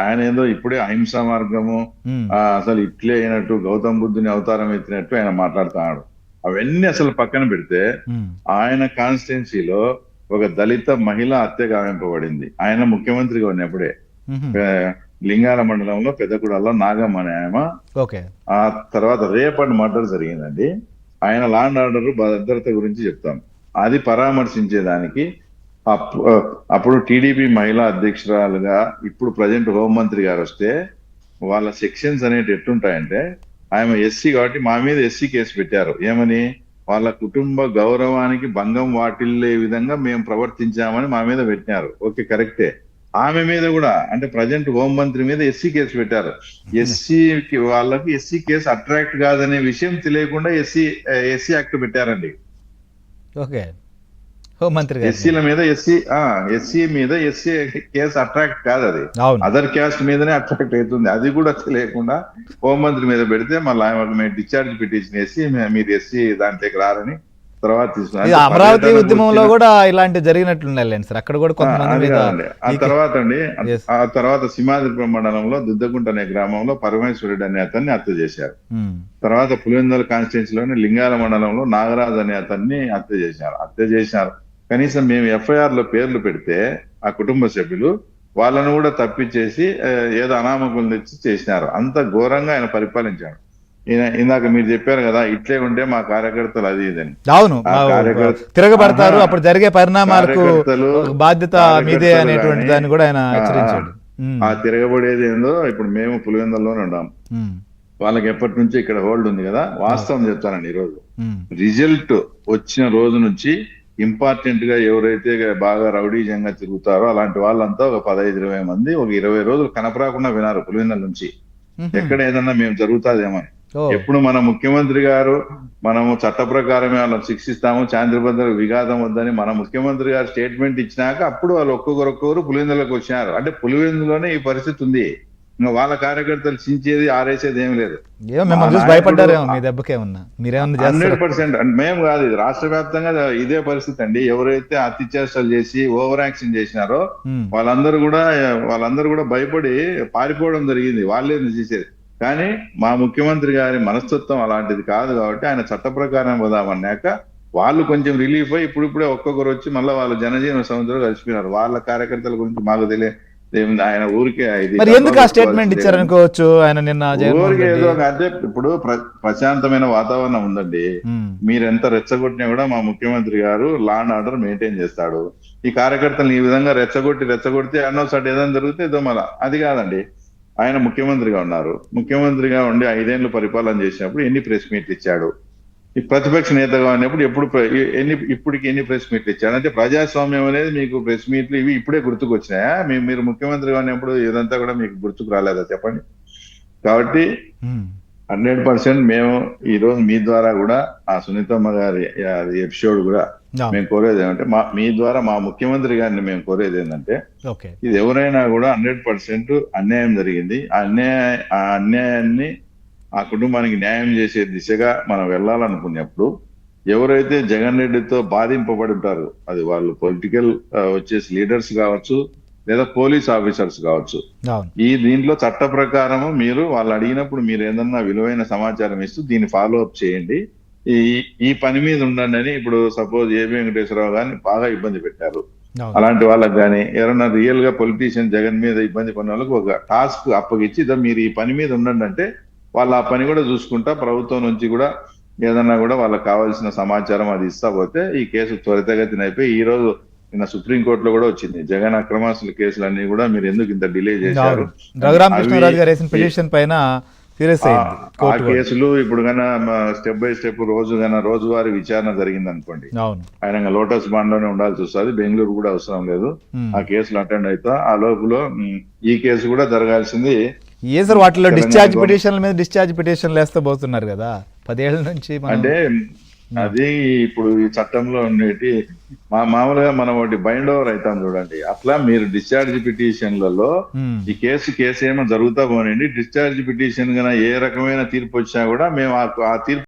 ఆయన ఏదో ఇప్పుడే అహింసా మార్గము అసలు ఇట్లే అయినట్టు గౌతమ్ బుద్ధుని అవతారం ఎత్తినట్టు ఆయన మాట్లాడుతున్నాడు. అవన్నీ అసలు పక్కన పెడితే ఆయన కాన్స్టిట్యున్సీలో ఒక దళిత మహిళ హత్య గావింపబడింది ఆయన ముఖ్యమంత్రిగా ఉన్నప్పుడే. లింగాల మండలంలో పెద్దగూడలో నాగమ్మ అనే ఆమె, ఆ తర్వాత రేప్ అండ్ మర్డర్ జరిగిందండి. ఆయన లా అండ్ ఆర్డర్ భద్రత గురించి చెప్తాం, అది పరామర్శించేదానికి అప్పుడు టీడీపీ మహిళా అధ్యక్షురాలుగా ఇప్పుడు ప్రజెంట్ హోంమంత్రి గారు వస్తే వాళ్ళ సెక్షన్స్ అనేవి ఎట్లుంటాయంటే, ఆమె ఎస్సీ కాబట్టి మా మీద ఎస్సీ కేసు పెట్టారు. ఏమని? వాళ్ళ కుటుంబ గౌరవానికి భంగం వాటిల్లే విధంగా మేము ప్రవర్తించామని మా మీద పెట్టినారు. ఓకే, కరెక్టే. ఆమె మీద కూడా అంటే ప్రజెంట్ హోంమంత్రి మీద ఎస్సీ కేసు పెట్టారు. ఎస్సీకి వాళ్ళకి ఎస్సీ కేసు అట్రాక్ట్ కాదనే విషయం తెలియకుండా ఎస్సీ యాక్ట్ పెట్టారండి. ఓకే, ఎస్సీల మీద ఎస్సీ మీద ఎస్సీ కేసు అట్రాక్ట్ కాదు, అది అదర్ క్యాస్ట్ మీదనే అట్రాక్ట్ అవుతుంది. అది కూడా తెలియకుండా హోంమంత్రి మీద పెడితే మళ్ళీ ఆయన డిశ్చార్జ్ పిటిషన్ వేసి మీరు ఎస్సీ దాంట్లోకి రారని తర్వాత తీసుకున్నారు. అమరావతి ఉద్యమంలో కూడా ఇలాంటి జరిగినట్లున్నాయి సార్, అక్కడ కూడా కొంతమంది. ఆ తర్వాత సింహాద్రి మండలంలో దుద్దగుంట అనే గ్రామంలో పరమేశ్వరుడు అనే అతన్ని హత్య చేశారు. తర్వాత పులివెందుల కాన్స్టిట్యున్సీలోని లింగాల మండలంలో నాగరాజు అనే అతన్ని హత్య చేశారు. కనీసం మేము ఎఫ్ఐఆర్ లో పేర్లు పెడితే ఆ కుటుంబ సభ్యులు వాళ్ళను కూడా తప్పించేసి ఏదో అనామకులు తెచ్చి చేసినారు. అంత ఘోరంగా ఆయన పరిపాలించాడు. ఇందాక మీరు చెప్పారు కదా, ఇట్లే ఉంటే మా కార్యకర్తలు అది ఇదని. అవును, తిరగబడతారు, అప్పుడు జరిగే పరిణామాలకు బాధ్యత మీదే అనేటువంటి దాన్ని కూడా ఆయన హెచ్చరించాడు. ఆ తిరగబడేది ఏందో ఇప్పుడు మేము పులివెందుల్లోనే ఉన్నాం. వాళ్ళకి ఎప్పటి నుంచి ఇక్కడ హోల్డ్ ఉంది కదా. వాస్తవం చెప్తానండి, ఈరోజు రిజల్ట్ వచ్చిన రోజు నుంచి ఇంపార్టెంట్ గా ఎవరైతే బాగా రౌడీజంగా తిరుగుతారో అలాంటి వాళ్ళంతా ఒక 15-20 మంది ఒక 20 రోజులు కనపరాకుండా వినారు పులివెందుల నుంచి. ఎక్కడ ఏదన్నా మేము జరుగుతాదేమని. ఎప్పుడు మన ముఖ్యమంత్రి గారు మనము చట్ట ప్రకారమే వాళ్ళని శిక్షిస్తాము, శాంతిభద్రత విఘాతం వద్దని మన ముఖ్యమంత్రి గారు స్టేట్మెంట్ ఇచ్చినాక అప్పుడు వాళ్ళు ఒక్కొక్కరు పులివెందులకు వచ్చినారు. అంటే పులివెందులోనే ఈ పరిస్థితి ఉంది. ఇంకా వాళ్ళ కార్యకర్తలు చించేది ఆరేసేది ఏం లేదు. 100% మేము కాదు, ఇది రాష్ట్ర వ్యాప్తంగా ఇదే పరిస్థితి అండి. ఎవరైతే అత్యాచారాలు చేసి ఓవర్ యాక్షన్ చేసినారో వాళ్ళందరూ కూడా భయపడి పారిపోవడం జరిగింది. వాళ్ళే చేసేది. కానీ మా ముఖ్యమంత్రి గారి మనస్తత్వం అలాంటిది కాదు కాబట్టి ఆయన చట్ట ప్రకారం పోదామన్నాక వాళ్ళు కొంచెం రిలీఫ్ అయ్యి ఇప్పుడిప్పుడే ఒక్కొక్కరు వచ్చి మళ్ళీ వాళ్ళ జనజీవన సముద్రంలో కలిసిపోయినారు. వాళ్ళ కార్యకర్తల గురించి మాకు తెలియదు. ఆయన ఊరికే స్టేట్మెంట్ ఇచ్చారనుకోవచ్చు. ఆయన నిన్న ఊరికే ఏదో అంటే ఇప్పుడు ప్రశాంతమైన వాతావరణం ఉందండి. మీరెంత రెచ్చగొట్టినా కూడా మా ముఖ్యమంత్రి గారు లా అండ్ ఆర్డర్ మెయింటైన్ చేస్తాడు. ఈ కార్యకర్తలను ఈ విధంగా రెచ్చగొడితే అన్నోసారి ఏదైనా జరిగితే ఏదో మళ్ళా అది కాదండి. ఆయన ముఖ్యమంత్రిగా ఉన్నారు. ముఖ్యమంత్రిగా ఉండి 5 ఏళ్ళు పరిపాలన చేసినప్పుడు ఎన్ని ప్రెస్ మీట్లు ఇచ్చాడు? ఈ ప్రతిపక్ష నేతగా ఉన్నప్పుడు ఇప్పటికి ఎన్ని ప్రెస్ మీట్లు ఇచ్చాడు? అంటే ప్రజాస్వామ్యం అనేది మీకు ప్రెస్ మీట్లు ఇవి ఇప్పుడే గుర్తుకొచ్చినాయా? మీరు ముఖ్యమంత్రిగా ఉన్నప్పుడు ఇదంతా కూడా మీకు గుర్తుకు రాలేదా చెప్పండి? కాబట్టి 100% మేము ఈ రోజు మీ ద్వారా కూడా ఆ సునీతమ్మ గారి ఎపిసోడ్ కూడా మేము కోరేది ఏమంటే మీ ద్వారా మా ముఖ్యమంత్రి గారిని మేము కోరేది ఏంటంటే, ఇది ఎవరైనా కూడా 100% అన్యాయం జరిగింది. ఆ అన్యాయాన్ని ఆ కుటుంబానికి న్యాయం చేసే దిశగా మనం వెళ్ళాలనుకున్నప్పుడు ఎవరైతే జగన్ రెడ్డితో బాధింపబడి ఉంటారు, అది వాళ్ళు పొలిటికల్ వచ్చేసి లీడర్స్ కావచ్చు లేదా పోలీస్ ఆఫీసర్స్ కావచ్చు, దీంట్లో చట్ట ప్రకారము మీరు వాళ్ళు అడిగినప్పుడు మీరు ఏదన్నా విలువైన సమాచారం ఇస్తూ దీన్ని ఫాలో అప్ చేయండి. ఈ పని మీద ఉండండి అని. ఇప్పుడు సపోజ్ ఏబి వెంకటేశ్వరరావు గారిని బాగా ఇబ్బంది పెట్టారు. అలాంటి వాళ్ళకి కానీ ఎవరన్నా రియల్ గా పొలిటీషియన్ జగన్ మీద ఇబ్బంది పడిన వాళ్ళకి ఒక టాస్క్ అప్పగిచ్చి మీరు ఈ పని మీద ఉండండి అంటే వాళ్ళు ఆ పని కూడా చూసుకుంటా ప్రభుత్వం నుంచి కూడా ఏదన్నా కూడా వాళ్ళకి కావాల్సిన సమాచారం అది ఇస్తా పోతే ఈ కేసు త్వరితగతిన అయిపోయి ఈ రోజు నిన్న సుప్రీంకోర్టులో కూడా వచ్చింది. జగన్ అక్రమాస్తుల కేసులన్నీ కూడా మీరు ఎందుకు ఇంత డిలే చేశారు? ఆ కేసులు ఇప్పుడు కన్నా స్టెప్ బై స్టెప్ రోజువారీ విచారణ జరిగింది అనుకోండి, ఆయన లోటస్ బాండ్ లోనే ఉండాల్సి వస్తుంది. బెంగళూరు కూడా అవసరం లేదు. ఆ కేసులు అటెండ్ అవుతా ఆ లోపల ఈ కేసు కూడా జరగాల్సింది. వాటిలో డిశ్చార్జ్ పిటిషన్లు వేస్తే పోతున్నారు కదా 10 ఏళ్ల నుంచి. అంటే అది ఇప్పుడు ఈ చట్టంలో ఉండేటి మామూలుగా మనం ఒకటి బైండ్ ఓవర్ అవుతాం చూడండి, అట్లా మీరు డిశ్చార్జ్ పిటిషన్లలో ఈ కేసు ఏమో జరుగుతా పోనండి. డిశ్చార్జ్ పిటిషన్ ఏ రకమైన తీర్పు వచ్చినా కూడా మేము ఆ తీర్పు